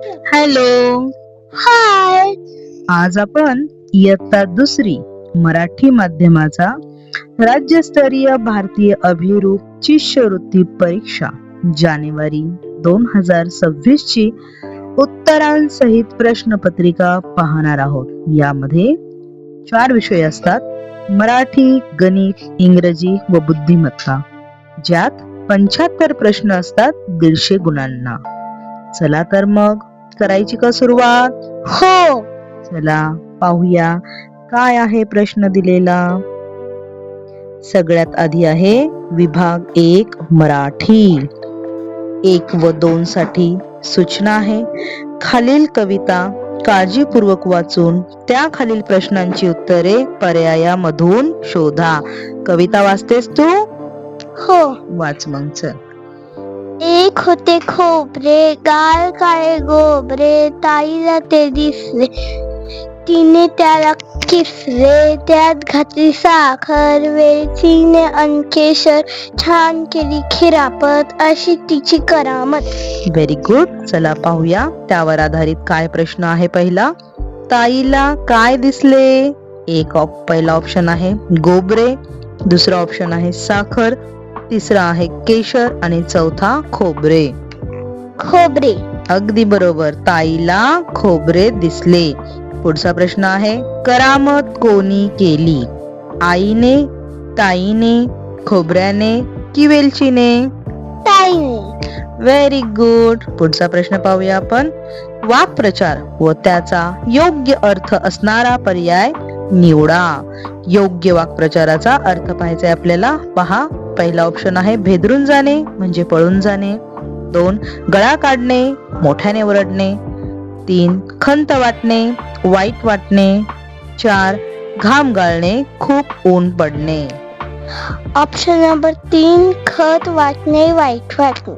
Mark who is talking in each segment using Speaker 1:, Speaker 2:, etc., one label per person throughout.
Speaker 1: Hello.
Speaker 2: हाय.
Speaker 1: आज आपण इयत्ता दुसरी मराठी माध्यमाचा राज्यस्तरीय भारतीय अभिरूप शिष्यवृत्ती परीक्षा जानेवारी 2026 ची उत्तरांसहित प्रश्नपत्रिका पाहणार आहोत. यामध्ये 4 विषय असतात: मराठी, गणित, इंग्रजी व बुद्धिमत्ता, ज्यात 75 प्रश्न असतात 150 गुणांना. चला तर मग करायची का सुरुवात?
Speaker 2: हो.
Speaker 1: चला पाहूया काय आहे प्रश्न दिलेला. सगळ्यात आधी आहे विभाग 1 मराठी. 1 व 2 साठी सूचना आहे: खालील कविता काळजीपूर्वक वाचून त्या खालील प्रश्नांची उत्तरे पर्यायामधून शोधा. कविता वाचतेस तू?
Speaker 2: हो.
Speaker 1: वाच मग चल.
Speaker 2: एक होते खोबरे, गाल काळे गोबरे, ताईला ते दिसले, तिने त्याला किसले, त्यात घातली साखर, वेलचीने अन केशर, छान केली खिरापत, अशी तिची करामत.
Speaker 1: Very good. चला पाहूया त्यावर आधारित काय प्रश्न आहे. पहिला, ताईला काय दिसले? पहिला ऑप्शन आहे गोबरे, दुसरा ऑप्शन आहे साखर, तिसरा आहे केशर आणि चौथा खोबरे.
Speaker 2: खोबरे.
Speaker 1: अगदी बरोबर, ताईला खोबरे दिसले. पुढचा प्रश्न आहे करामत कोणी केली? आईने, ताईने, खोबऱ्याने की वेलचीने?
Speaker 2: ताईने.
Speaker 1: Very good. पुढचा प्रश्न पाहूया आपण. वाक्प्रचार व त्याचा योग्य अर्थ असणारा पर्याय निवडा. योग्य वाक्प्रचाराचा अर्थ पाहायचा आहे आपल्याला. पहा, पहिला ऑप्शन आहे भेदरून जाणे म्हणजे पळून जाणे. 2 गळा काढणे, मोठ्याने ओरडणे. 3 खंत वाटणे, वाईट वाटणे. 4 घाम गाळणे, खूप ऊन पडणे.
Speaker 2: ऑप्शन नंबर 3 खत वाटणे, वाईट वाटणे.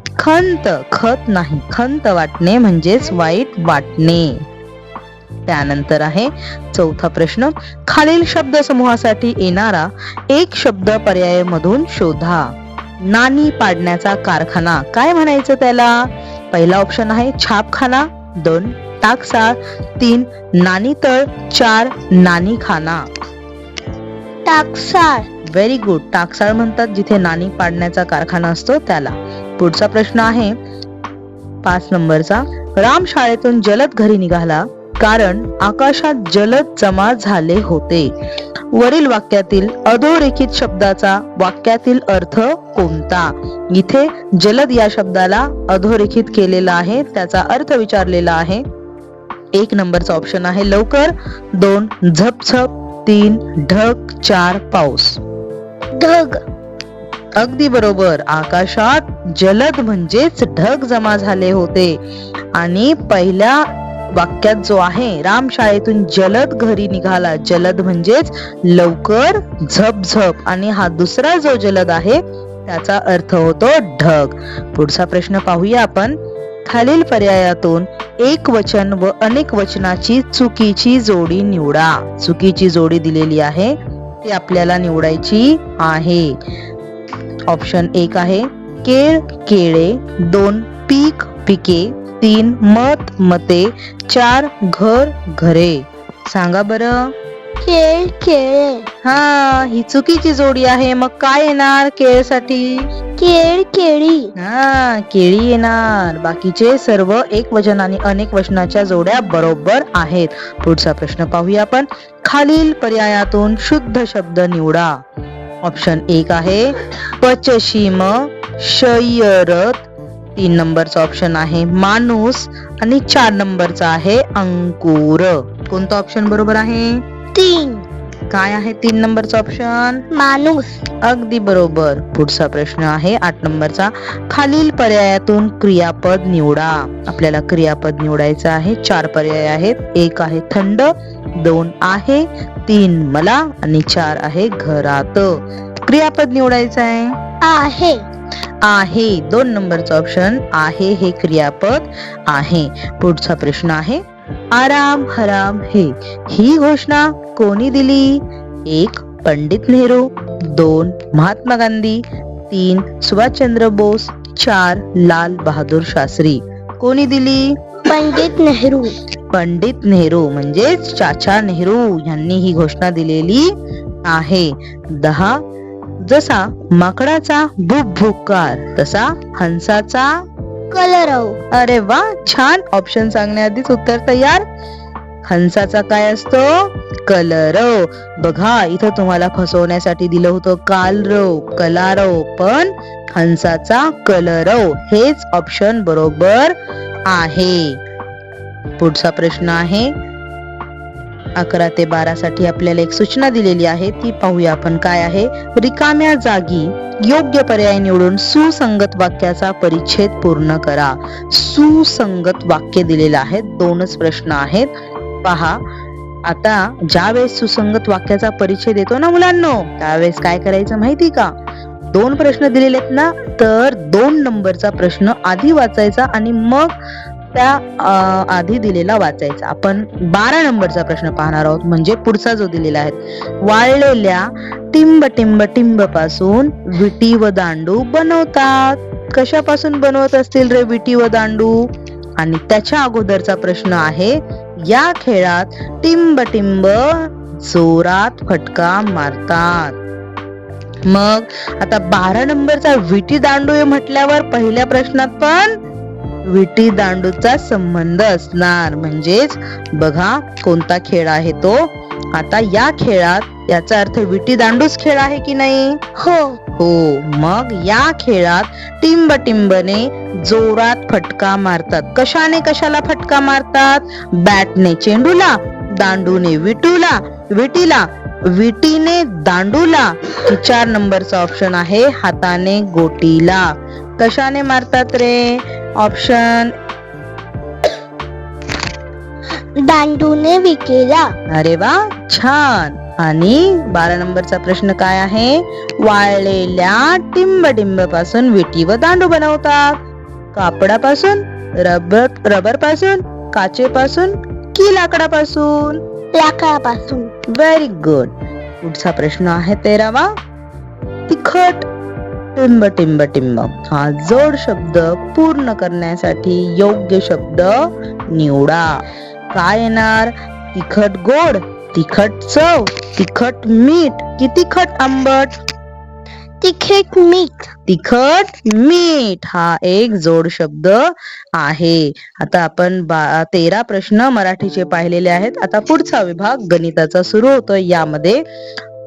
Speaker 1: खत नाही, खंत वाटणे म्हणजेच वाईट वाटणे. त्यानंतर आहे चौथा प्रश्न. खालील शब्द समूहासाठी येणारा एक शब्द पर्यायामधून शोधा. नाणी पाडण्याचा कारखाना काय म्हणायचं त्याला? पहिला ऑप्शन आहे छापखाना, 2 टाकसाळ, 3 नाणीतळ, 4 नाणीखाना.
Speaker 2: टाकसाळ.
Speaker 1: Very good. टाकसाळ म्हणतात जिथे नाणी पाडण्याचा कारखाना असतो त्याला. पुढचा प्रश्न आहे 5 नंबरचा. राम शाळेतून जलद घरी निघाला कारण आकाशात जलद जमा झाले होते. वरील वाक्यातील अधोरेखित शब्दाचा वाक्यातील अर्थ कोणता? इथे जलद या शब्दाला अधोरेखित केलेला आहे, त्याचा अर्थ विचारलेला आहे. 1 नंबरचा ऑप्शन आहे लवकर, 2 झपझप, 3 ढग, 4 पाऊस.
Speaker 2: ढग.
Speaker 1: अगदी बरोबर. आकाशात जलद म्हणजेच ढग जमा झाले होते. आणि पहिल्या वाक्यात जो आहे राम शाळेतून जलद घरी निघाला, जलद म्हणजेच लवकर, झपझप, आणि हा दुसरा जो जलद आहे त्याचा अर्थ होतो ढग. पुढचा प्रश्न पाहूया आपण. खालील पर्यायातून एक वचन व अनेक वचनाची चुकीची जोडी निवडा. चुकीची जोडी दिलेली आहे ती आपल्याला निवडायची आहे. ऑप्शन 1 आहे केळ केळे, 2 पीक पिके, 3 मत मते, 4 घर घरे. सांगा बरं.
Speaker 2: केळ केळे.
Speaker 1: हा, ही चुकीची जोडी आहे. मग काय येणार केळसाठी?
Speaker 2: केळ केळी.
Speaker 1: हा, केळी येणार. बाकीचे सर्व एक वचन आणि अनेक वचनाच्या जोड्या बरोबर आहेत. पुढचा प्रश्न पाहूया आपण. खालील पर्यायातून शुद्ध शब्द निवडा. ऑप्शन 1 आहे पचशीम शयरत, 3 नंबरचा ऑप्शन आहे माणूस आणि 4 नंबरचा आहे अंकुर. कोणता ऑप्शन बरोबर आहे?
Speaker 2: 3.
Speaker 1: काय आहे 3 नंबरचा ऑप्शन?
Speaker 2: माणूस.
Speaker 1: अगदी बरोबर. पुढचा प्रश्न आहे 8 नंबरचा. खालील पर्यायातून क्रियापद निवडा. आपल्याला क्रियापद निवडायचं आहे. 4 पर्याय आहेत. 1 आहे थंड, 2 आहे, 3 मला आणि 4 आहे घरात. क्रियापद निवडायचं आहे.
Speaker 2: आहे.
Speaker 1: आहे 2 नंबरचा ऑप्शन आहे, हे क्रियापद आहे. पुढचा प्रश्न आहे आराम हराम है ही घोषणा कोणी दिली? 1 पंडित नेहरू, 2 महात्मा गांधी, 3 सुभाषचंद्र बोस, 4 लाल बहादूर शास्त्री. कोणी दिली?
Speaker 2: पंडित नेहरू.
Speaker 1: पंडित नेहरू म्हणजेच चाचा नेहरू यांनी ही घोषणा दिलेली आहे. 10. जसा माकडाचा भूक भूककार तसा हंसाचा
Speaker 2: कलरव.
Speaker 1: अरे वा, छान. ऑप्शन सांगण्याआधीच उत्तर तयार. हंसाचा काय असतो? कलरव. बघा, इथं तुम्हाला फसवण्यासाठी दिलं होतं कालरव, कलारव, पण हंसाचा कलरव हेच ऑप्शन बरोबर आहे. पुढचा प्रश्न आहे 11 ते 12 साठी आपल्याला एक सूचना दिलेली आहे, ती पाहूया आपण. काय आहे? रिकाम्या जागी योग्य पर्याय निवडून सुसंगत वाक्याचा परिच्छेद पूर्ण करा. सुसंगत वाक्य दिलेलं आहे. 2च प्रश्न आहेत. पहा, आता ज्यावेळेस सुसंगत वाक्याचा परिच्छेद येतो ना मुलांनो, त्यावेळेस काय करायचं माहिती का? 2 प्रश्न दिलेले आहेत ना, तर 2 नंबरचा प्रश्न आधी वाचायचा आणि मग त्या आधी दिलेला वाचायचा. आपण 12 नंबरचा प्रश्न पाहणार आहोत, म्हणजे पुढचा जो दिलेला आहे. वाळलेल्या टिंब टिंब टिंब पासून विटी व दांडू बनवतात. कशापासून बनवत असतील रे विटी व दांडू? आणि त्याच्या अगोदरचा प्रश्न आहे, या खेळात टिंब टिंब जोरात फटका मारतात. मग आता 12 नंबरचा विटी दांडू म्हटल्यावर पहिल्या प्रश्नात पण विटी दांडूचा संबंध असणार. म्हणजेच बघा कोणता खेळ आहे तो. आता या खेळात याचा अर्थ विटी दांडूच खेळ आहे की नाही?
Speaker 2: हो.
Speaker 1: हो. मग या खेळात टिंब टिंबने जोरात फटका मारतात. कशाने कशाला फटका मारतात? बॅटने चेंडूला, दांडूने विटीला, विटीने दांडूला, 4 नंबरचा ऑप्शन आहे हाताने गोटीला. कशाने मारतात रे? ऑप्शन
Speaker 2: दांडूने विटीला.
Speaker 1: अरे वा, छान. आणि 12 नंबरचा प्रश्न काय आहे? वाळलेल्या टिंब टिंब पासून विटी व दांडू बनवतात. कापडापासून, रबर पासून, काचेपासून की लाकडापासून?
Speaker 2: लाकडापासून.
Speaker 1: Very good. पुढचा प्रश्न आहे 13वा. तिखट टिंब टिंब टिंब हा जोड शब्द पूर्ण करण्यासाठी योग्य शब्द निवडा. काय येणार? तिखट गोड, तिखट चव, तिखट मीठ की तिखट आंबट?
Speaker 2: तिखट मीठ.
Speaker 1: तिखट मीठ हा एक जोड शब्द आहे. आता आपण 13 प्रश्न मराठीचे पाहिलेले आहेत. आता पुढचा विभाग गणिताचा सुरू होतो. यामध्ये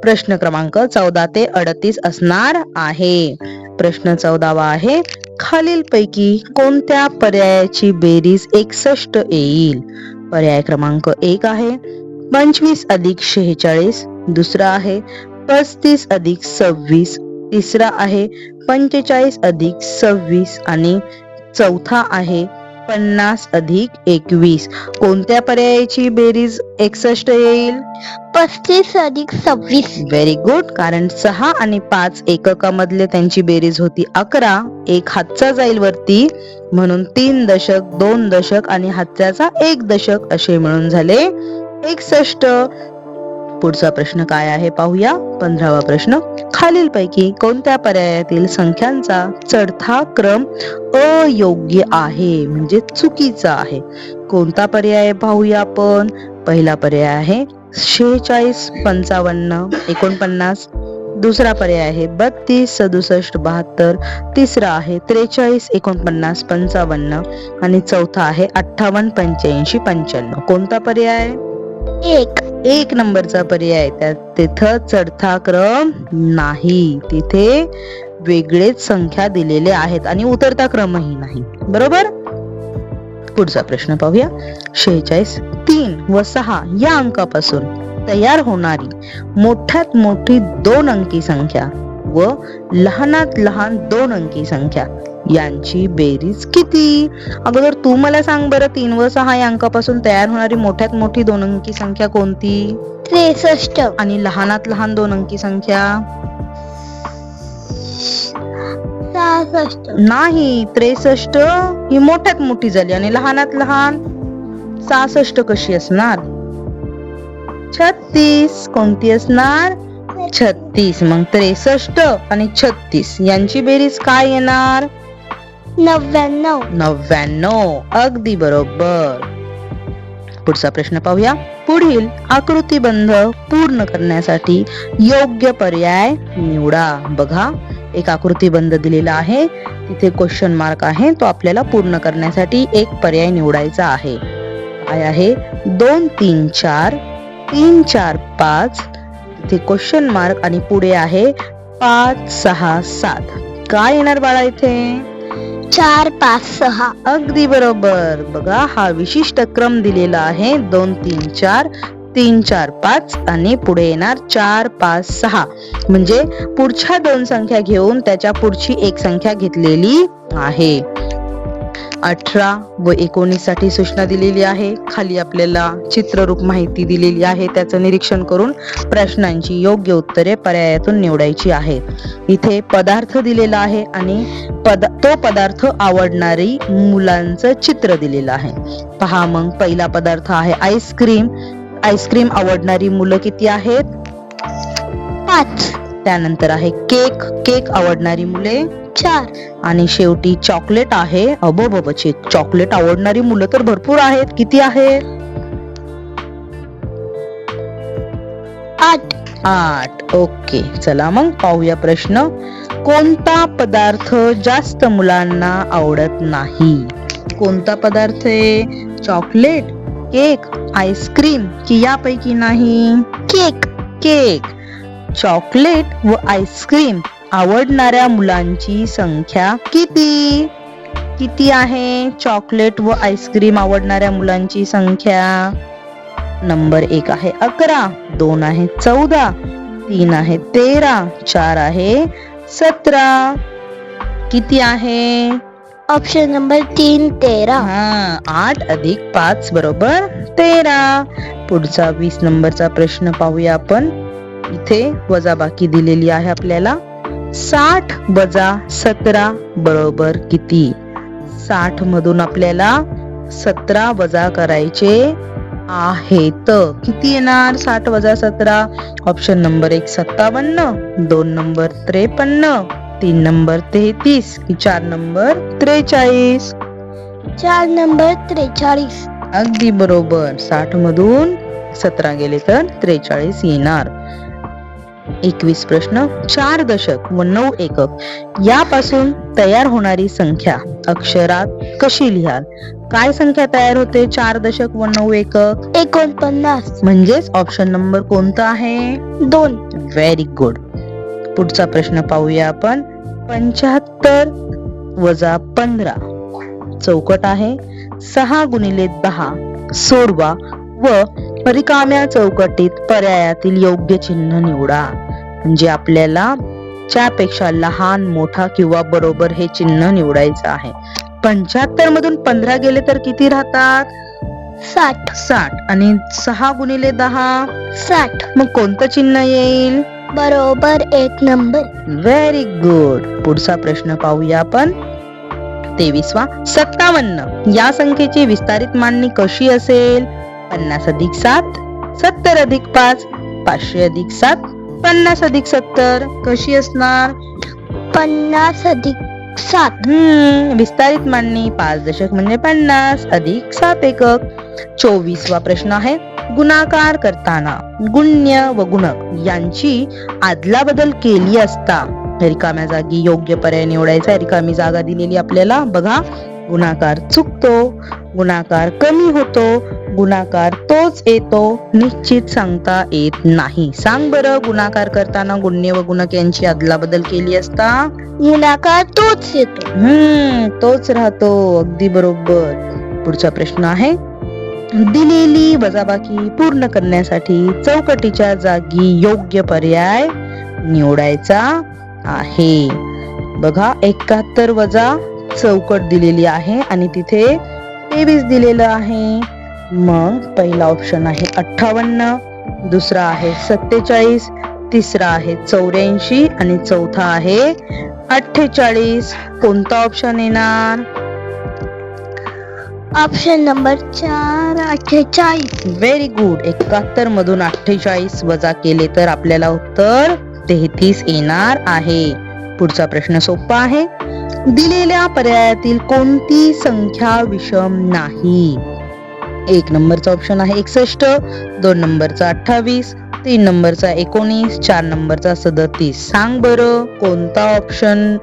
Speaker 1: प्रश्न क्रमांक 14 ते 38 असणार आहे. प्रश्न 14वा आहे, खालीलपैकी कोणत्या पर्यायाची बेरीज 61 येईल? पर्याय क्रमांक 1 आहे 25 अधिक 46, दुसरा आहे 35 अधिक 26, तिसरा आहे 45 अधिक 26 आणि चौथा आहे 50 अधिक 21. कोणत्या पर्यायाची बेरीज 61 येईल?
Speaker 2: 35 अधिक 26.
Speaker 1: Very good. कारण 6 आणि 5 एककामधले त्यांची बेरीज होती 11. एक हातचा जाईल वरती, म्हणून 3 दशक, 2 दशक आणि हातच्याचा 1 दशक असे मिळून झाले 61. पुढचा प्रश्न काय आहे पाहूया. 15वा प्रश्न, खालीलपैकी कोणत्या पर्यायातील संख्यांचा चढता क्रम अयोग्य आहे, म्हणजे चुकीचा आहे? कोणता पर्याय पाहूया आपण. पहिला पर्याय आहे 46, 55, 49, दुसरा पर्याय आहे 32, 67, 72, तिसरा आहे 43, 49, 55 आणि चौथा आहे 58, 85, 95. कोणता पर्याय? 1 नंबरचा पर्याय. तिथं चढता क्रम नाही, तिथे वेगळेच संख्या दिलेले आहेत आणि उतरता क्रमही नाही. बरोबर. पुढचा प्रश्न पाहूया. 46, 3 व 6 या अंकापासून तयार होणारी मोठ्यात मोठी 2 अंकी संख्या व लहानात लहान 2 अंकी संख्या यांची बेरीज किती? अगोदर तू मला सांग बरं, 3 व 6 या अंकापासून तयार होणारी मोठ्यात मोठी 2 अंकी संख्या कोणती?
Speaker 2: 63.
Speaker 1: आणि लहानात लहान 2 अंकी संख्या?
Speaker 2: 66.
Speaker 1: नाही, 63 ही मोठ्यात मोठी झाली आणि लहानात लहान 66 कशी असणार? 36. कोणती असणार? 36. मग 63 आणि 36 यांची बेरीज काय येणार?
Speaker 2: 99.
Speaker 1: 99. अगदी बरोबर. पुढचा प्रश्न पाहूया. पुढील आकृतीबंध पूर्ण करण्यासाठी योग्य पर्याय निवडा. बघा, एक आकृतीबंध दिलेला आहे, तिथे क्वेश्चन मार्क आहे, तो आपल्याला पूर्ण करण्यासाठी एक पर्याय निवडायचा आहे. काय आहे? 2 3 4, 3 4 5, तिथे क्वेश्चन मार्क आणि पुढे आहे 5 6 7. काय येणार बाळा इथे?
Speaker 2: 4 5 6.
Speaker 1: अगदी बरोबर. बघा, हा विशिष्ट क्रम दिलेला आहे. 2 3 4, 3 4 5 आणि पुढे येणार 4 5 6. म्हणजे पुढच्या दोन संख्या घेऊन त्याच्या पुढची एक संख्या घेतलेली आहे. 18 व 19 साठी सूचना दिलेली आहे. खाली आपल्याला चित्ररूप माहिती दिलेली आहे, त्याचं निरीक्षण करून प्रश्नांची योग्य उत्तरे पर्यायातून निवडायची आहेत. इथे पदार्थ दिलेला आहे आणि तो पदार्थ आवडणारी मुलांचं चित्र दिलेलं आहे. पहा मग, पहिला पदार्थ आहे आईस्क्रीम. आईस्क्रीम आवडणारी मुलं किती आहेत?
Speaker 2: 5.
Speaker 1: त्यानंतर आहे केक. केक आवडणारी मुले
Speaker 2: 4.
Speaker 1: आणि शेवटी चॉकलेट आहे. अबोबबचे, चॉकलेट आवडणारी मुलं तर भरपूर आहेत. किती आहेत?
Speaker 2: 8.
Speaker 1: 8. ओके, चला मग पाहूया प्रश्न. कोणता पदार्थ जास्त मुलांना आवडत नाही? कोणता पदार्थ आहे? चॉकलेट, केक, आईस्क्रीम की यापैकी नाही?
Speaker 2: केक.
Speaker 1: केक. चॉकलेट व आईस्क्रीम आवडणाऱ्या मुलांची संख्या किती? किती आहे चॉकलेट व आईस्क्रीम आवडणाऱ्या मुलांची संख्या? नंबर 1 आहे 11, 2 आहे 14, 3 आहे 13, 4 आहे 17. किती आहे?
Speaker 2: Option number 3 13.
Speaker 1: 8 अधिक 5 बरोबर 13. पुढचा 20 नंबरचा प्रश्न पाहूया आपण. इथे वजाबाकी दिलेली आहे आपल्याला. 60 वजा 17 बरोबर किती? 60 मधून आपल्याला 17 वजा करायचे आहेत. किती येणार 60 वजा 17? ऑप्शन नंबर 1 57, 2 नंबर 53, 3 नंबर 33 की 4 नंबर 43?
Speaker 2: 4 नंबर 43.
Speaker 1: अगदी बरोबर. 60 मधून 17 गेले तर 43 येणार. 21 प्रश्न. 4 दशक व 9 एकक यापासून तयार होणारी संख्या अक्षरात कशी लिहाल? काय संख्या तयार होते 4 दशक व 9 एकक?
Speaker 2: 49.
Speaker 1: म्हणजेच ऑप्शन नंबर कोणता आहे?
Speaker 2: 2.
Speaker 1: Very good. पुढचा प्रश्न पाहूया आपण. 75 वजा 15 चौकट आहे. 6 गुणिले 10 सोडवा व रिकाम्या चौकटीत पर्यायातील योग्य चिन्ह निवडा. म्हणजे आपल्याला त्यापेक्षा लहान, मोठा किंवा बरोबर हे चिन्ह निवडायचं आहे. 75 मधून 15 गेले तर किती राहतात?
Speaker 2: 60.
Speaker 1: 60. आणि 6 गुणिले 10
Speaker 2: 60.
Speaker 1: मग कोणतं चिन्ह येईल?
Speaker 2: बरोबर 1 नंबर.
Speaker 1: Very good. पुढचा प्रश्न पाहूया आपण. 23वा. 57 या संख्येची विस्तारित मांडणी कशी असेल? 50 अधिक 7, 70 अधिक 5, 500 अधिक 7, 50 अधिक 70. कशी असणार?
Speaker 2: 50 अधिक 7.
Speaker 1: विस्तारित मांडणी 5 दशक म्हणजे 50 अधिक 7 एकक. 24वा प्रश्न आहे. गुणाकार करताना गुण्य व गुणक यांची आदलाबदल केली असता रिकाम्या जागी योग्य पर्याय निवडायचा. रिकामी जागा दिलेली आपल्याला. बघा, गुणाकार चुकतो, गुणाकार कमी होतो, गुणाकार तोच येतो, निश्चित सांगता येत नाही. सांग बरं, गुणाकार करताना गुण्य व गुणक यांची अदलाबदल केली असता
Speaker 2: गुणाकार तोच येतो.
Speaker 1: तोच राहतो. अगदी बरोबर. पुढचा प्रश्न आहे. दिलेली वजाबाकी पूर्ण करण्यासाठी चौकटीच्या जागी योग्य पर्याय निवडायचा आहे. बघा, 71 वजा चौकट दिलेली आहे आणि तिथे 23 दिलेलं आहे. मग पहिला ऑप्शन आहे 58, दुसरा आहे 47, तिसरा आहे 84 आणि चौथा आहे 48. कोणता ऑप्शन येणार?
Speaker 2: Option number 4 48.
Speaker 1: Very good. 71 मधून 48 वजा केले तर आपल्याला उत्तर 33 येणार आहे. पुढचा प्रश्न सोपा आहे. दिलेल्या पर्यायातील कोणती संख्या विषम नाही? 1 नंबरचा ऑप्शन आहे 61, 2 नंबरचा 28, 3 नंबरचा 19, 4 नंबरचा 37. सांग बरं कोणता ऑप्शन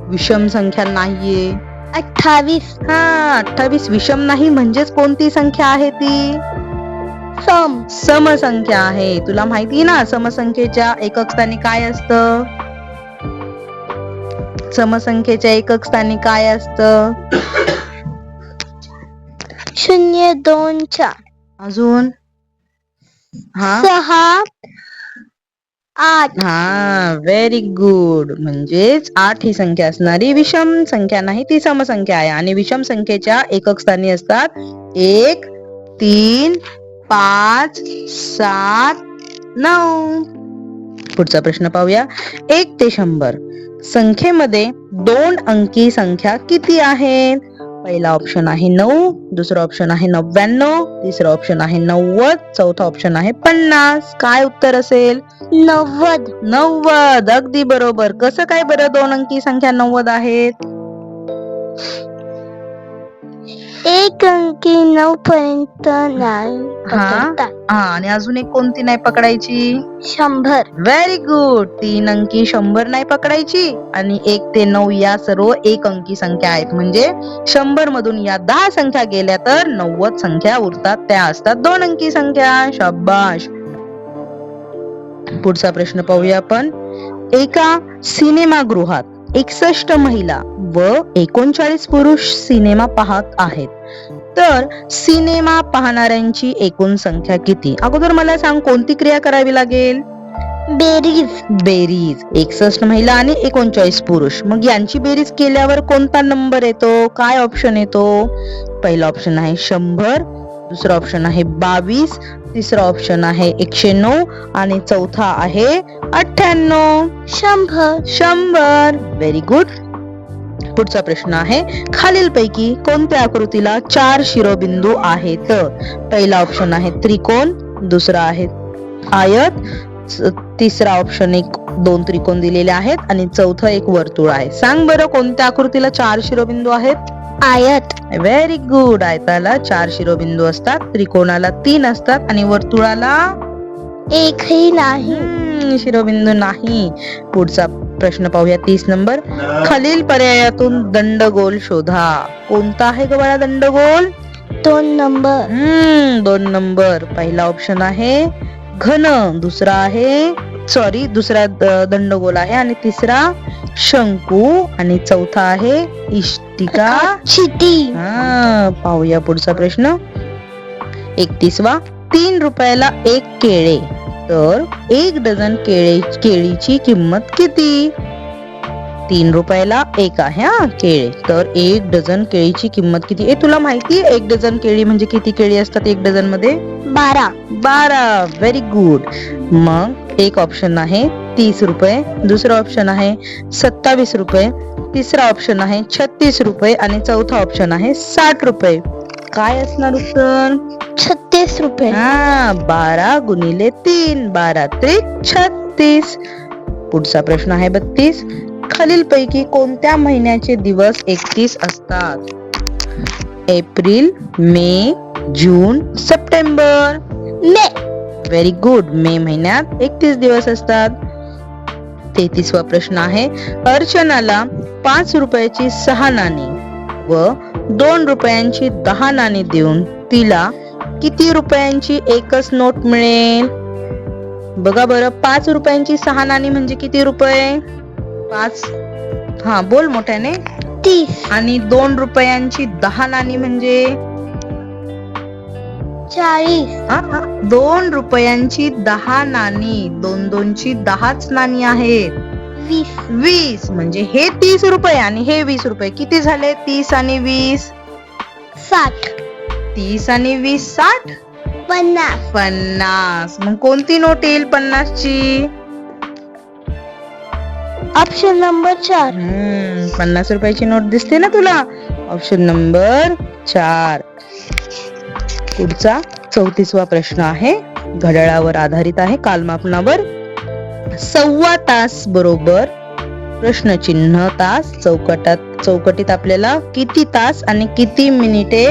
Speaker 1: विषम संख्या नाहीये?
Speaker 2: 28.
Speaker 1: हा, 28 विषम नाही म्हणजेच कोणती संख्या आहे ती?
Speaker 2: सम.
Speaker 1: समसंख्या आहे. तुला माहिती ना समसंख्येच्या एकक स्थानी काय असतं? समसंख्येच्या एकक स्थानी काय असतं?
Speaker 2: 0, 2, 4.
Speaker 1: अजून? हा
Speaker 2: 6, 8.
Speaker 1: हा, व्हेरी गुड. म्हणजेच 8 ही संख्या असणारी विषम संख्या नाही, ती समसंख्या आहे. आणि विषम संख्येच्या एकक स्थानी असतात 1, 3, 5, 7, 9. पुढचा प्रश्न पाहूया. 1 ते 100 संख्येमध्ये 2 अंकी संख्या किती आहेत? पहिला ऑप्शन आहे 9, दुसरा ऑप्शन आहे 99, तिसरा ऑप्शन आहे 90, चौथा ऑप्शन आहे 50. काय उत्तर असेल?
Speaker 2: 90.
Speaker 1: 90. अगदी बरोबर. कसं काय बरं 2 अंकी संख्या 90 आहेत?
Speaker 2: एक अंकी 9 पर्यंत नाही
Speaker 1: हा
Speaker 2: पकडतात.
Speaker 1: हा, आणि अजून एक कोणती नाही पकडायची?
Speaker 2: 100.
Speaker 1: Very good. 3 अंकी 100 नाही पकडायची आणि 1 ते 9 या सर्व एक अंकी संख्या आहेत. म्हणजे 100 मधून या 10 संख्या गेल्या तर 90 संख्या उरतात, त्या असतात 2 अंकी संख्या. शाबाश. पुढचा प्रश्न पाहूया आपण. एका सिनेमागृहात 61 महिला व 39 पुरुष सिनेमा पाहत आहेत, तर सिनेमा पाहणाऱ्यांची एकूण संख्या किती? अगोदर मला सांग कोणती क्रिया करावी लागेल?
Speaker 2: बेरीज.
Speaker 1: बेरीज. 61 महिला आणि 39 पुरुष, मग यांची बेरीज केल्यावर कोणता नंबर येतो? काय ऑप्शन येतो? पहिला ऑप्शन आहे 100, दुसरा ऑप्शन आहे 22, तिसरा ऑप्शन आहे 109 आणि चौथा आहे 98.
Speaker 2: 100.
Speaker 1: 100. Very good. पुढचा प्रश्न आहे. खालीलपैकी कोणत्या आकृतीला 4 शिरोबिंदू आहेत? पहिला ऑप्शन आहे त्रिकोण, दुसरा आहे आयत, तिसरा ऑप्शन 2 त्रिकोण दिलेले आहेत आणि चौथं एक वर्तुळ आहे. सांग बरं कोणत्या आकृतीला 4 शिरोबिंदू आहेत?
Speaker 2: आयत.
Speaker 1: Very good. आयताला 4 शिरोबिंदू असतात, त्रिकोणाला 3 असतात आणि वर्तुळाला
Speaker 2: एकही नाही.
Speaker 1: शिरोबिंदू नाही. पुढचा प्रश्न पाहूया. 30 नंबर. खालील पर्यायातून दंडगोल शोधा. कोणता आहे ग बाळा दंडगोल?
Speaker 2: 2 नंबर.
Speaker 1: 2 नंबर. पहिला ऑप्शन आहे घन, दुसरा दंडगोल आहे आणि तिसरा शंकू आणि चौथा आहे इष्टिका.
Speaker 2: चिटी.
Speaker 1: पाहूया पुढचा प्रश्न. 31वा. 3 रुपयाला 1 केळे, तर 1 डझन केळीची किंमत किती? 3 रुपयाला 1 आहे केळे, तर 1 डझन केळीची किंमत किती? तुला माहिती आहे 1 डझन केळी म्हणजे किती केळी असतात 1 डझन मध्ये?
Speaker 2: 12.
Speaker 1: 12. Very good. मग एक ऑप्शन आहे 30 रुपये, दुसरा ऑप्शन आहे 27 रुपये, तिसरा ऑप्शन आहे 36 रुपये आणि चौथा ऑप्शन आहे 60 रुपये. काय असणार उत्तर?
Speaker 2: 36 रुपये.
Speaker 1: 12 गुणिले 3, 12 त्रिक 36. पुढचा प्रश्न आहे 32. खालीलपैकी कोणत्या महिन्याचे दिवस 31 असतात? April, May, June, September.
Speaker 2: May.
Speaker 1: Very good. May महिन्यात 31 दिवस असतात. 33वा प्रश्न आहे. अर्चनाला 5 रुपयाची 6 नाणी व 2 रुपयांची 10 नाणी देऊन तिला किती रुपयांची एकच नोट मिळेल? बघा बरं. 5 रुपयांची 6 नाणी म्हणजे किती रुपये? 5. बोल मोठ्याने.
Speaker 2: 30.
Speaker 1: आणि 2 रुपयांची 10 नाणी म्हणजे
Speaker 2: 40.
Speaker 1: 2 रुपयांची 10 नाणी, 2ची 10च नाणी आहेत. 20 म्हणजे हे 30 रुपये आणि हे 20 रुपये. किती झाले? 30 आणि 20
Speaker 2: 60.
Speaker 1: 30 आणि 20 60.
Speaker 2: 50.
Speaker 1: 50. मग कोणती नोट येईल 50 ची?
Speaker 2: Option number 4.
Speaker 1: 50 रुपयाची नोट दिसते ना तुला? Option number 4. पुढचा 34वा प्रश्न आहे. घड्याळावर आधारित आहे, कालमापनावर. 1/4 तास बरोबर प्रश्नचिन्ह तास चौकटीत आपल्याला किती तास आणि किती मिनिटे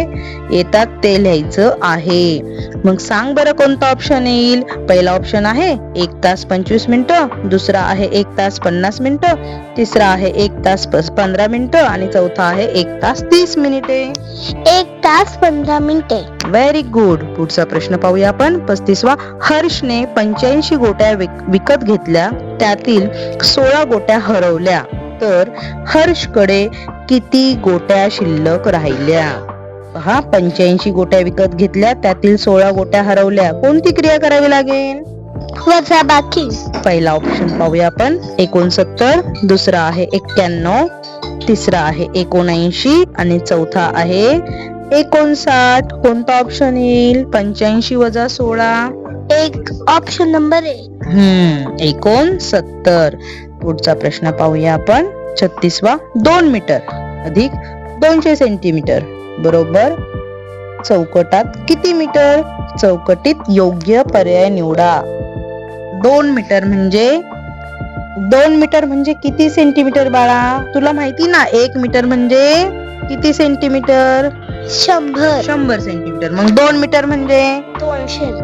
Speaker 1: येतात ते लिहायचं आहे. मग सांग बरं कोणता ऑप्शन येईल. पहिला ऑप्शन आहे 1 तास 25 मिनिटं, दुसरा आहे 1 तास 50 मिनिटं, तिसरा आहे 1 तास 15 मिनिटं आणि चौथा आहे 1 तास 30 मिनिटे.
Speaker 2: 1 तास 15 मिनिटे.
Speaker 1: Very good. पुढचा प्रश्न पाहूया आपण. 35वा. हर्षने 85 गोट्या विकत घेतल्या, त्यातील 16 गोट्या हरवल्या, तर हर्षकडे किती गोट्या शिल्लक राहिल्या. पहा, 85 गोट्या विकत घेतल्या, त्यातील 16 गोट्या हरवल्या. कोणती क्रिया करावी लागेल.
Speaker 2: वजाबाकी.
Speaker 1: पहिला ऑप्शन पाहूया आपण 69, दुसरा आहे 91, तिसरा आहे 79 आणि चौथा आहे 59. कोणता ऑप्शन येईल. 85 वजा 16.
Speaker 2: Option number 1.
Speaker 1: 69. पुढचा प्रश्न पाहूया आपण. 36वा. 2 मीटर अधिक 200 सेंटीमीटर बरोबर चौकटात किती मीटर. चौकटीत योग्य पर्याय निवडा. 2 मीटर म्हणजे किती सेंटीमीटर बाळा. तुला माहिती ना 1 मीटर म्हणजे किती सेंटीमीटर. 100 सेंटीमीटर. मग 2 मीटर म्हणजे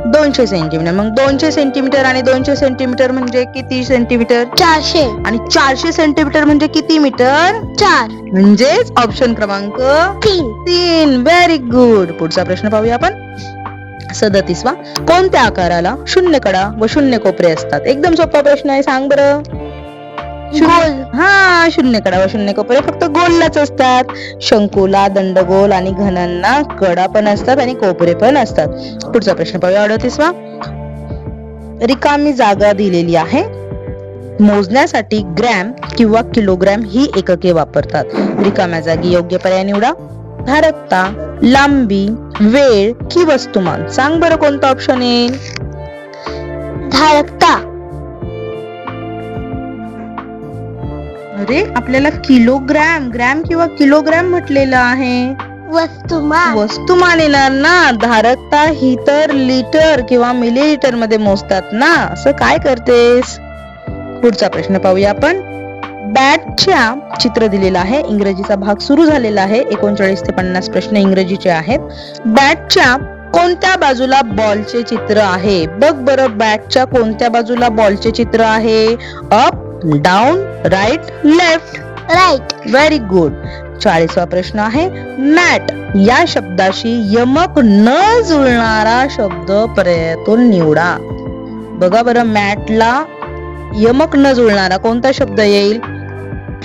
Speaker 1: 200 सेंटीमीटर. मग 200 सेंटीमीटर आणि 200 सेंटीमीटर म्हणजे किती सेंटीमीटर.
Speaker 2: 400.
Speaker 1: आणि 400 सेंटीमीटर म्हणजे किती मीटर.
Speaker 2: 4.
Speaker 1: म्हणजेच ऑप्शन क्रमांक 3. Very good. पुढचा प्रश्न पाहूया आपण. 37वा. कोणत्या आकाराला 0 कडा व 0 कोपरे असतात. एकदम सोपा प्रश्न आहे. सांग बरं.
Speaker 2: गोल.
Speaker 1: 0 कडा व 0 कोपरे फक्त गोललाच असतात. शंकूला, दंडगोल आणि घनांना कडा पण असतात आणि कोपरे पण असतात. पुढचा प्रश्न पाहूया. 38वा. रिकामी जागा दिलेली आहे. मोजण्यासाठी ग्रॅम किंवा किलोग्रॅम ही एकके वापरतात. रिकाम्या जागी योग्य पर्याय निवडा. धारकता, लांबी, वेळ की वस्तुमान. सांग बरं कोणता ऑप्शन येईल.
Speaker 2: धारकता.
Speaker 1: अरे, आपल्याला ग्रॅम किंवा किलोग्रॅम म्हटलेलं आहे. वस्तुमान येणार ना. धारकता ही तर लिटर किंवा मिलीलीटर मध्ये मोजतात ना. असं काय करतेस. पुढचा प्रश्न पाहूया आपण. बॅटच्या चित्र दिलेलं आहे. इंग्रजीचा भाग सुरू झालेला आहे. 39 ते 50 प्रश्न इंग्रजीचे आहेत. बॅटच्या कोणत्या बाजूला बॉलचे चित्र आहे. बघ बरं, बॅटच्या कोणत्या बाजूला बॉलचे चित्र आहे. Up, down, right, left.
Speaker 2: Right.
Speaker 1: Very good. 40वा प्रश्न आहे. मॅट या शब्दाशी यमक न जुळणारा शब्द पर्यायातून निवडा. बघा बरं, मॅटला यमक न जुळणारा कोणता शब्द येईल.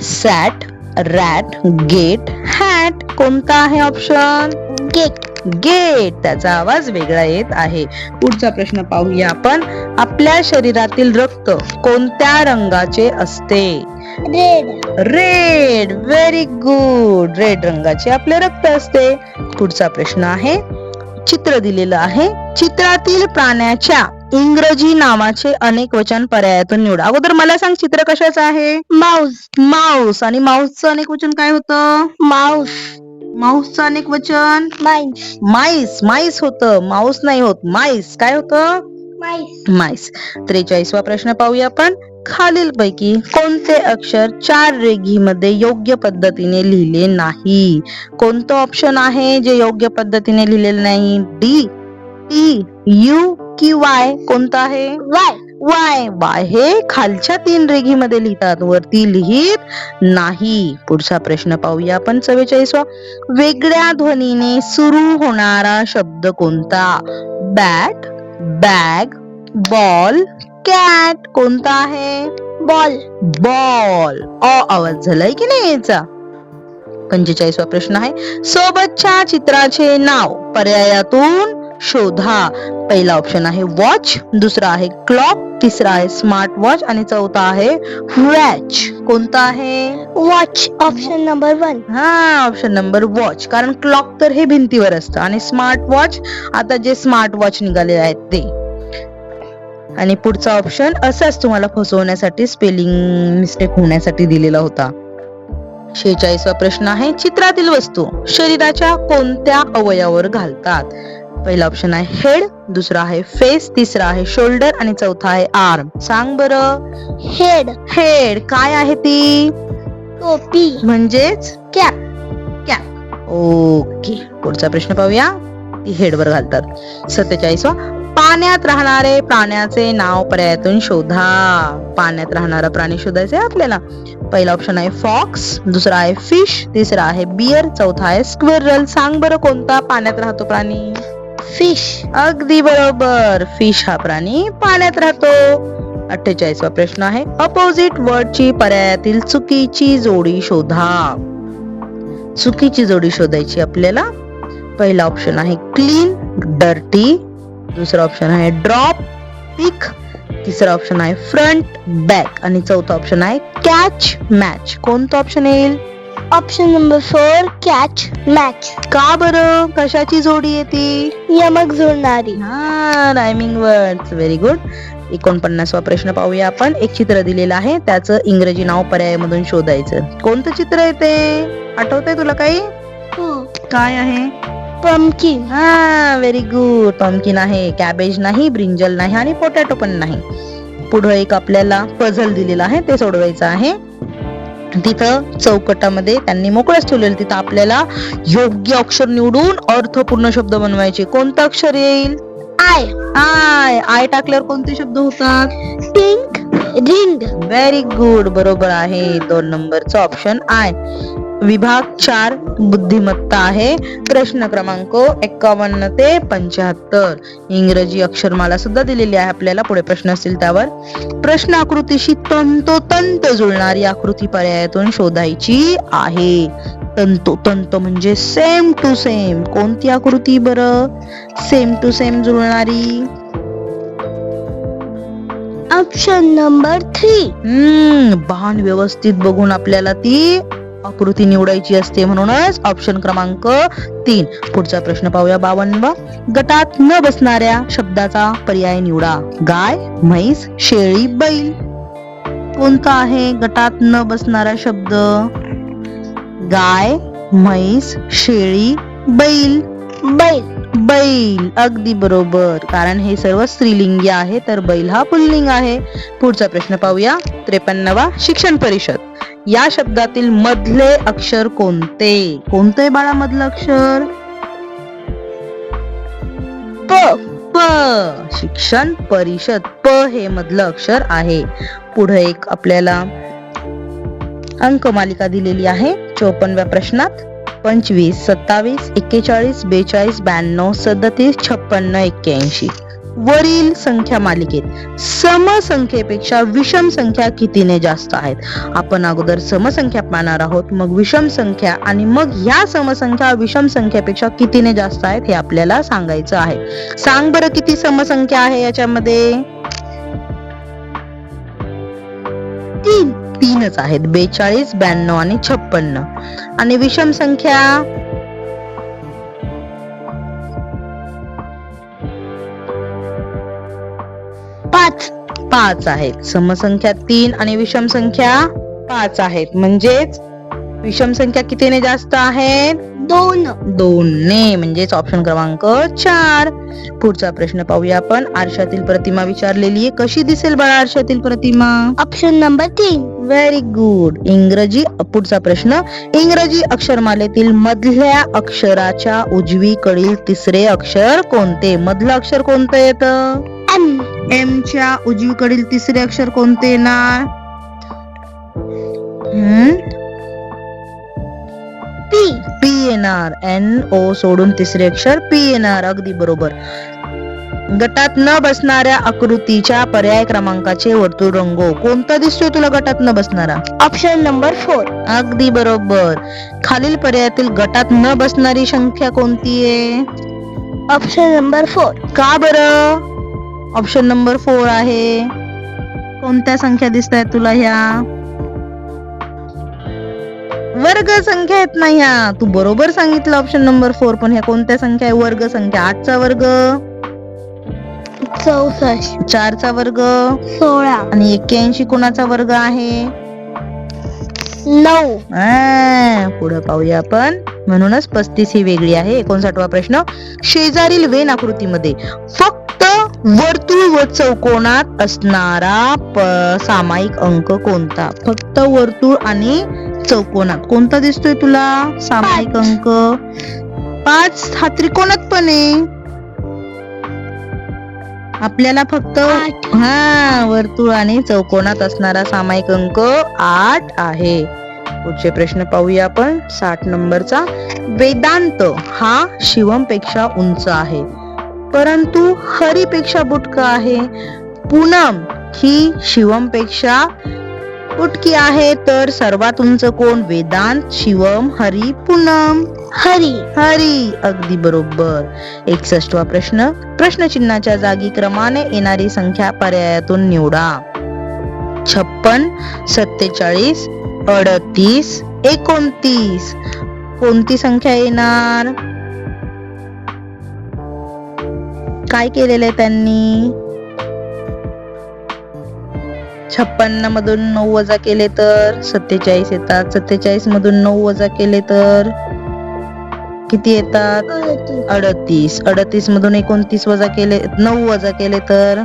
Speaker 1: सॅट, रॅट, गेट, हॅट. कोणता आहे ऑप्शन. गेट. त्याचा आवाज वेगळा येत आहे. पुढचा प्रश्न पाहूया आपण. आपल्या शरीरातील रक्त कोणत्या रंगाचे असते. रेड. Very good. रेड रंगाचे आपले रक्त असते. पुढचा प्रश्न आहे. चित्र दिलेलं आहे. चित्रातील प्राण्याच्या इंग्रजी नावाचे अनेक वचन पर्यायातून निवडा. अगोदर मला सांग, चित्र कशाचं आहे. माऊस. आणि माऊसचं अनेक वचन काय होतं. माऊसचं अनेक वचन माईस होतं. माऊस नाही होत. माईस. काय होतं. माईस. 43वा प्रश्न पाहूया आपण. खालीलपैकी कोणते अक्षर 4 रेघीमध्ये योग्य पद्धतीने लिहिले नाही. कोणतं ऑप्शन आहे जे योग्य पद्धतीने लिहिलेलं नाही. डी, टी, यू की वाय. कोणतं आहे. वाय हे खालच्या 3 रेघीमध्ये लिहितात, वरती लिहित नाही. पुढचा प्रश्न पाहूया आपण. 44वा. वेगळ्या ध्वनीने सुरू होणारा शब्द कोणता. Bat, bag, ball, cat. कोणता आहे. बॉल. आवाज झालाय की नाही याचा. 45वा प्रश्न आहे. सोबतच्या चित्राचे नाव पर्यायातून शोधा. पहिला ऑप्शन आहे वॉच, दुसरा आहे क्लॉक, तिसरा आहे स्मार्ट वॉच आणि चौथा आहे वॉच. कोणता आहे.
Speaker 2: Watch. Option number 1.
Speaker 1: Option number watch. कारण क्लॉक तर हे भिंतीवर असतं आणि स्मार्ट वॉच आता जे स्मार्ट वॉच निघाले आहेत ते. आणि पुढचा ऑप्शन असाच तुम्हाला फसवण्यासाठी, स्पेलिंग मिस्टेक होण्यासाठी दिलेला होता. 46वा प्रश्न आहे. चित्रातील वस्तू शरीराच्या कोणत्या अवयवावर घालतात. पहिला ऑप्शन आहे हेड, दुसरा आहे फेस, तिसरा आहे शोल्डर आणि चौथा आहे आर्म. सांग बरं.
Speaker 2: हेड.
Speaker 1: हेड काय आहे ती?
Speaker 2: टोपी.
Speaker 1: म्हणजेच
Speaker 2: कॅप.
Speaker 1: कॅप. ओके, पुढचा प्रश्न पाहूया. ती हेड वर घालतात. 47 पाण्यात राहणारे प्राण्याचे नाव पर्यायातून शोधा. पाण्यात राहणारा प्राणी शोधायचा आहे आपल्याला. पहिला ऑप्शन आहे फॉक्स, दुसरा आहे फिश, तिसरा आहे बियर, चौथा आहे स्क्विरल. सांग बरं कोणता पाण्यात राहतो प्राणी?
Speaker 2: फिश.
Speaker 1: अगदी बरोबर, फिश हा प्राणी पाण्यात राहतो. 48वा प्रश्न आहे अपोजिट वर्डची पर्यायातील चुकीची जोडी शोधा. चुकीची जोडी शोधायची आपल्याला. पहिला ऑप्शन आहे क्लीन, डर्टी, दुसरा ऑप्शन आहे ड्रॉप, पिक, तिसरा ऑप्शन आहे फ्रंट, बॅक आणि चौथा ऑप्शन आहे कॅच, मॅच. कोणतं ऑप्शन येईल?
Speaker 2: Option number 4 catch, match.
Speaker 1: का बरं? कशाची जोडी येते?
Speaker 2: यमक जुळणारी.
Speaker 1: हा, रायमिंग वर्ड्स. Very good. 49वा प्रश्न पाहूया आपण. एक चित्र दिलेलं आहे, त्याचं इंग्रजी नाव पर्यायामधून शोधायचं. कोणतं चित्र आहे ते? आठवतंय तुला काही? काय आहे?
Speaker 2: पंपकिन.
Speaker 1: हा, व्हेरी गुड. पंपकिन आहे. कॅबेज नाही, ब्रिंजल नाही आणि पोटॅटो पण नाही. पुढे एक आपल्याला पझल दिलेला आहे, ते सोडवायचं आहे. तिथं चौकटामध्ये त्यांनी मोकळंच ठेवलेलं, तिथं आपल्याला योग्य अक्षर निवडून अर्थपूर्ण शब्द बनवायचे. कोणतं अक्षर येईल?
Speaker 2: आय.
Speaker 1: आय. आय टाकल्यावर कोणते शब्द होतात?
Speaker 2: Pink, ring.
Speaker 1: व्हेरी गुड, बरोबर आहे. 2 नंबरचा ऑप्शन आय. विभाग 4 बुद्धिमत्ता आहे. प्रश्न क्रमांक 51 ते 75. इंग्रजी अक्षरमाला सुद्धा दिलेली आहे आपल्याला. पुढे प्रश्न असतील त्यावर. प्रश्न आकृतीशी तंतोतंत जुळणारी आकृती पर्यायातून शोधायची आहे. तंतोतंत म्हणजे सेम टू सेम. कोणती आकृती बरं सेम टू सेम जुळणारी?
Speaker 2: Option number 3.
Speaker 1: बाण व्यवस्थित बघून आपल्याला ती आकृती निवडायची असते, म्हणूनच ऑप्शन क्रमांक 3. पुढचा प्रश्न पाहूया. 52. गटात न बसणाऱ्या शब्दाचा पर्याय निवडा. गाय, म्हैस, शेळी, बैल. कोणता आहे गटात न बसणारा शब्द? गाय, म्हैस, शेळी, बैल.
Speaker 2: बैल.
Speaker 1: बैल. अगदी बरोबर, कारण हे सर्व स्त्रीलिंगी आहे, तर बैल हा पुल्लिंग आहे. पुढचा प्रश्न पाहूया. 53. शिक्षण परिषद या शब्दातील मधले अक्षर कोणते? कोणते बाळा मधलं अक्षर?
Speaker 2: प.
Speaker 1: प. शिक्षण परिषद, प हे मधलं अक्षर आहे. पुढे एक आपल्याला अंकमालिका दिलेली आहे 54व्या प्रश्नात. 25, 27, 41, 42, 92, 37, 56, 81. वरील संख्या मालिकेत समसंख्येपेक्षा विषम संख्या कितीने जास्त आहेत? आपण अगोदर समसंख्या पाहणार आहोत, मग विषम संख्या आणि मग ह्या समसंख्या विषम संख्येपेक्षा कितीने जास्त आहेत हे आपल्याला सांगायचं आहे. सांग बरं किती समसंख्या आहे याच्यामध्ये? 3च आहेत. 42, 92 आणि 56. आणि विषम संख्या 5 आहेत. समसंख्या 3 आणि विषम संख्या 5 आहेत. म्हणजेच विषम संख्या कितीने जास्त आहेत? 2 ने. म्हणजेच ऑप्शन क्रमांक 4. पुढचा प्रश्न पाहूया आपण. आरशातील प्रतिमा विचारलेली आहे. कशी दिसेल बाळा आरशातील प्रतिमा?
Speaker 2: Option number 3.
Speaker 1: Very good. इंग्रजी. पुढचा प्रश्न. इंग्रजी अक्षरमालेतील मधल्या अक्षराच्या उजवीकडील तिसरे अक्षर कोणते? मधलं अक्षर कोणतं येतं?
Speaker 2: एम.
Speaker 1: एम च्या उजवीकडील तिसरे अक्षर कोणते येणार?
Speaker 2: पी.
Speaker 1: पी येणार. NO सोडून तिसरे अक्षर पी येणार. अगदी बरोबर. गटात न बसणाऱ्या आकृतीच्या पर्याय क्रमांकाचे वर्तुळ रंगव. कोणता दिसतोय तुला गटात न बसणारा?
Speaker 2: Option number 4.
Speaker 1: अगदी बरोबर. खालील पर्यायातील गटात न बसणारी संख्या कोणती आहे?
Speaker 2: Option number 4.
Speaker 1: का बरं ऑप्शन नंबर 4 आहे? कोणत्या संख्या दिसत आहेत तुला ह्या? वर्ग संख्या आहेत ना ह्या. तू बरोबर सांगितलं ऑप्शन नंबर 4. पण ह्या कोणत्या संख्या आहे? वर्ग संख्या. 8चा वर्ग,
Speaker 2: 64,
Speaker 1: 4चा वर्ग
Speaker 2: 16
Speaker 1: आणि 81 कोणाचा वर्ग आहे?
Speaker 2: 9.
Speaker 1: पुढे पाहूया आपण. म्हणूनच 35 ही वेगळी आहे. 59वा प्रश्न. शेजारील वेन आकृतीमध्ये फक्त वर्तुळ व चौकोनात असणारा सामायिक अंक कोणता? फक्त वर्तुळ आणि चौकोनात कोणता दिसतोय तुला सामायिक अंक? 5 हा त्रिकोणात पण आहे. आपल्याला फक्त
Speaker 2: 8.
Speaker 1: वर्तुळ आणि चौकोनात असणारा सामायिक अंक 8 आहे. पुढचे प्रश्न पाहूया आपण. 60 नंबरचा. वेदांत हा शिवमपेक्षा उंच आहे परंतु हरीपेक्षा बुटका आहे. पूनम ही शिवमपेक्षा बुटकी आहे तर सर्वात उंच कोण? वेदांत, शिवम, हरी, पूनम. हरी. अगदी बरोबर. 61वा प्रश्न. प्रश्नचिन्हाच्या जागी क्रमाने येणारी संख्या पर्यायातून निवडा. 56, 47, 38, 29. कोणती संख्या येणार? काय केलेलं आहे त्यांनी? 56 मधून 9 वजा केले तर 47 येतात. 47 मधून 9 वजा केले तर किती येतात? 38. 38 मधून 29 वजा केले 9 वजा केले तर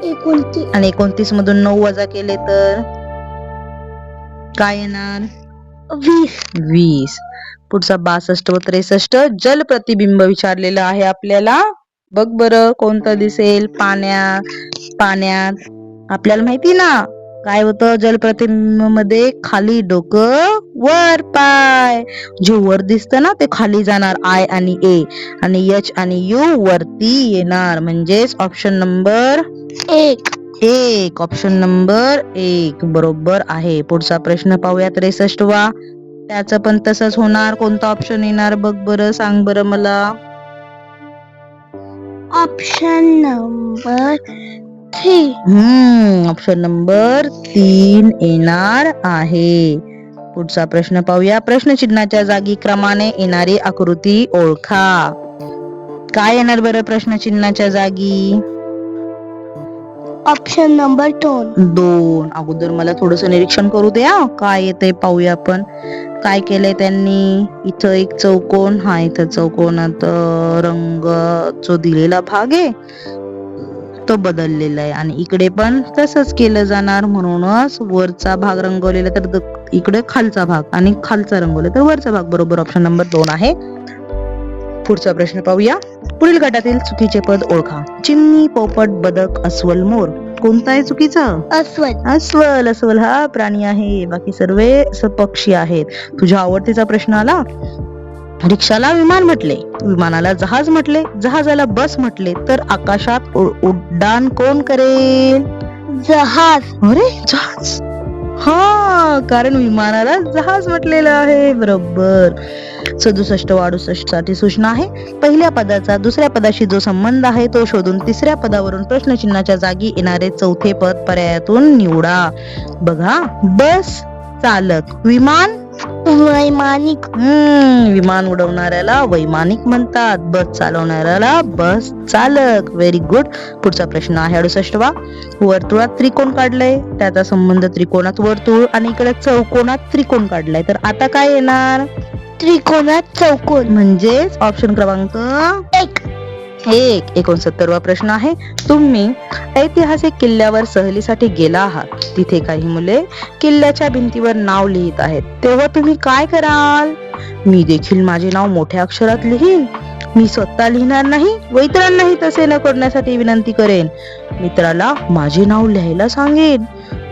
Speaker 2: 29.
Speaker 1: आणि 29 मधून 9 वजा केले तर काय येणार? 20. पुढचा 62 व 63. जल प्रतिबिंब विचारलेलं आहे आपल्याला. बघ बरं कोणतं दिसेल? पाण्यात आपल्याला माहिती ना काय होतं जल प्रतिबिंब मध्ये? खाली डोकं वर पाय. जे वर दिसतं ना ते खाली जाणार आय आणि ए, आणि एच आणि यू वरती येणार. म्हणजेच ऑप्शन नंबर 1. ऑप्शन नंबर 1 बरोबर आहे. पुढचा प्रश्न पाहूया. 63वा. त्याचं पण तसंच होणार. कोणता ऑप्शन येणार बघ बरं? सांग बरं मला.
Speaker 2: Option number 3.
Speaker 1: ऑप्शन नंबर 3 येणार आहे. पुढचा प्रश्न पाहूया. प्रश्नचिन्हाच्या जागी क्रमाने येणारी आकृती ओळखा. काय येणार बरं प्रश्नचिन्हाच्या जागी?
Speaker 2: Option number 2.
Speaker 1: अगोदर मला थोडस निरीक्षण करू द्या. काय येतंय पाहूया आपण. काय केलंय त्यांनी? इथं एक चौकोन. इथं चौकोनात रंग जो दिलेला भाग आहे तो बदललेला आहे आणि इकडे पण तसंच केलं जाणार. म्हणूनच वरचा भाग रंगवलेला तर इकडे खालचा भाग, आणि खालचा रंगवला तर वरचा भाग. बरोबर ऑप्शन नंबर 2 आहे. पुढचा प्रश्न पाहूया. पुढील गटातील चुकीचे पद ओळखा. चिमणी, पोपट, बदक, अस्वल, मोर. कोणता आहे चुकीचा? अस्वल हा प्राणी आहे. बाकी सर्व पक्षी आहेत. तुझ्या आवडतीचा प्रश्न आला. रिक्षाला विमान म्हटले, विमानाला जहाज म्हटले, जहाजाला बस म्हटले तर आकाशात उड्डाण कोण करेल?
Speaker 2: जहाज.
Speaker 1: अरे जहाज. कारण विमानाला जहाज म्हटलेलं आहे. बरोबर. 67 व 68 साठी सूचना आहे. पहिल्या पदाचा दुसऱ्या पदाशी जो संबंध आहे तो शोधून तिसऱ्या पदावरून प्रश्नचिन्हाच्या जागी येणारे चौथे पद पर्यायातून निवडा. बघा. बस चालक, विमान
Speaker 2: वैमानिक.
Speaker 1: विमान उडवणाऱ्याला वैमानिक म्हणतात, बस चालवणाऱ्याला बस चालक. Very good. पुढचा प्रश्न आहे 68वा. वर्तुळात त्रिकोण काढलंय, त्याचा संबंध त्रिकोणात वर्तुळ आणि इकडे चौकोनात त्रिकोण काढलाय, तर आता काय येणार?
Speaker 2: त्रिकोणात चौकोन.
Speaker 1: म्हणजेच ऑप्शन क्रमांक
Speaker 2: 1.
Speaker 1: 69वा प्रश्न आहे. तुम्ही ऐतिहासिक किल्ल्यावर सहलीसाठी गेला आहात. तिथे काही मुले किल्ल्याच्या भिंतीवर नाव लिहित आहेत. तेव्हा तुम्ही काय कराल? मी देखील माझे नाव मोठ्या अक्षरात लिहीन. मी स्वतः लिहिणार नाही व इतरांनाही तसे न करण्यासाठी विनंती करेन. मित्राला माझे नाव लिहायला सांगेन.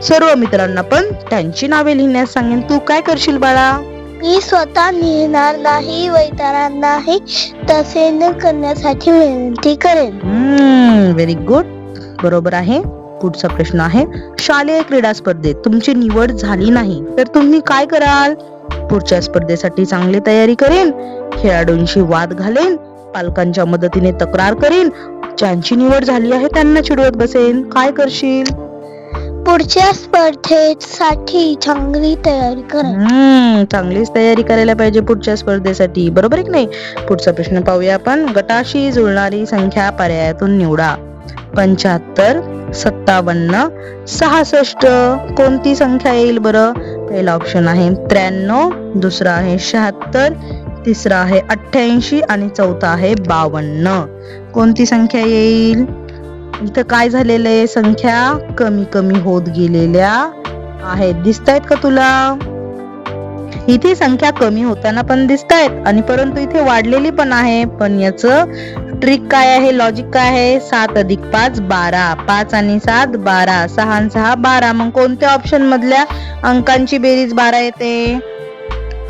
Speaker 1: सर्व मित्रांना पण त्यांची नावे लिहिण्यास सांगेन. तू काय करशील बाळा?
Speaker 2: मी स्वतः लिहिणार नाही व इतरांनाही तसे न करण्यासाठी विनंती करेन.
Speaker 1: Very good. बरोबर आहे. पुढचा प्रश्न आहे. शालेय क्रीडा स्पर्धेत तुमची निवड झाली नाही तर तुम्ही काय कराल? पुढच्या स्पर्धेसाठी चांगली तयारी करेन, खेळाडूंशी वाद घालेन, पालकांच्या मदतीने तक्रार करेन, ज्यांची निवड झाली आहे त्यांना चिडवत बसेन. काय करशील?
Speaker 2: पुढच्या स्पर्धेसाठी चांगली तयारी करेन.
Speaker 1: चांगलीच तयारी करायला पाहिजे पुढच्या स्पर्धेसाठी. बरोबर आहे की नाही? पुढचा प्रश्न पाहूया आपण. गटाशी जुळणारी संख्या पर्यायातून निवडा. 75, 57, 66 कोणती संख्या येईल बरं? पहिला ऑप्शन आहे 93, दुसरा आहे 76, तिसरा आहे 88 आणि चौथा आहे 52. कोणती संख्या येईल? इथं काय झालेलं आहे? संख्या कमी कमी होत गेलेल्या आहेत. दिसतायत का तुला? इथे संख्या कमी होताना पण दिसतायत आणि परंतु इथे वाढलेली पण आहे. पण याचं ट्रिक काय आहे? लॉजिक काय आहे? 7 अधिक 5 12, 5 आणि 7 12, 6 आणि 6 12. मग कोणत्या ऑप्शन मधल्या अंकांची बेरीज 12 येते?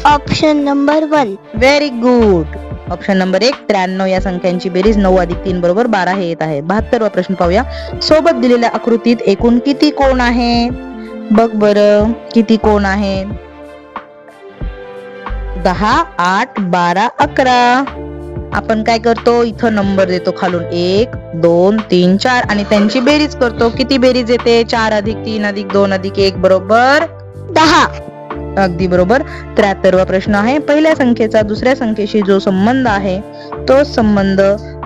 Speaker 2: Option number 1.
Speaker 1: Very good. Option number 1 93 या संख्यांची बेरीज 9 अधिक 3 बरोबर 12 हे येत आहे. 72वा प्रश्न पाहूया. सोबत दिलेल्या आकृतीत एकूण किती कोण आहेत? बघ बरं किती कोण आहेत? 10, 8, 12, 11. आपण काय करतो? इथं नंबर देतो खालून 1, 2, 3, 4 आणि त्यांची बेरीज करतो. किती बेरीज येते? 4 अधिक 3 अधिक 2 अधिक 1 बरोबर
Speaker 2: 10.
Speaker 1: अगदी बरोबर. 73वा प्रश्न आहे. पहिल्या संख्येचा दुसऱ्या संख्येशी जो संबंध आहे तो संबंध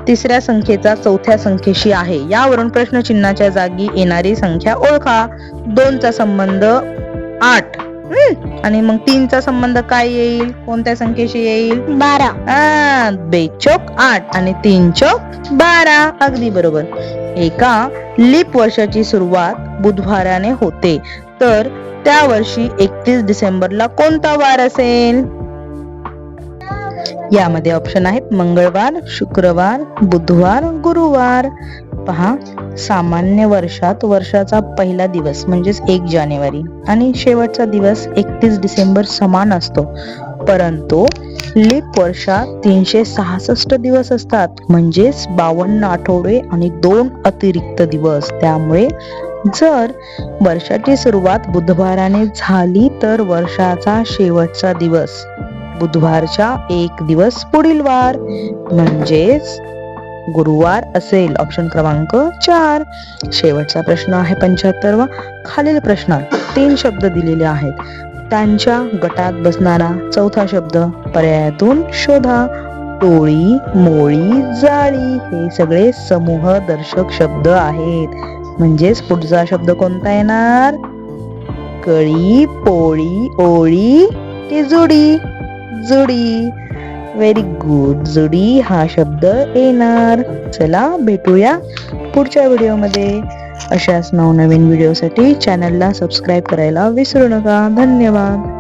Speaker 1: तिसऱ्या संख्येचा चौथ्या संख्येशी आहे. यावरून प्रश्नचिन्हाच्या जागी येणारी संख्या ओळखा. 2 चा संबंध 8 आणि मग 3 चा संबंध काय येईल? कोणत्या संख्येशी येईल?
Speaker 2: 12.
Speaker 1: 2 चोक 8 आणि 3 चोक 12. अगदी बरोबर. एका लीप वर्षाची सुरुवात बुधवाराने होते तर त्या वर्षी 31 डिसेंबरला कोणता वार असेल? यामध्ये ऑप्शन आहेत मंगळवार, शुक्रवार, बुधवार, गुरुवार. पहा, सामान्य वर्षात वर्षाचा पहिला दिवस म्हणजेच 1 जानेवारी आणि शेवटचा दिवस 31 डिसेंबर समान असतो. परंतु लीप वर्षात 366 दिवस असतात म्हणजेच 52 आठवडे आणि 2 अतिरिक्त दिवस. त्यामुळे जर वर्षाची सुरुवात बुधवाराने झाली तर वर्षाचा शेवटचा दिवस बुधवारच्या 1 दिवस पुढील वार म्हणजेच गुरुवार असेल. ऑप्शन क्रमांक 4. शेवटचा प्रश्न आहे 75वा. खालील प्रश्नात 3 शब्द दिलेले आहेत. त्यांच्या गटात बसणारा चौथा शब्द पर्यायातून शोधा. टोळी, मोळी, जाळी हे सगळे समूह दर्शक शब्द आहेत. म्हणजेच पुढचा शब्द कोणता येणार? कळी, पोळी, ओळी की जुडी? जुडी. Very good. जुडी हा शब्द येणार. चला भेटूया पुढच्या व्हिडिओमध्ये. अशाच नवनवीन व्हिडिओसाठी चॅनलला सबस्क्राईब करायला विसरू नका. धन्यवाद.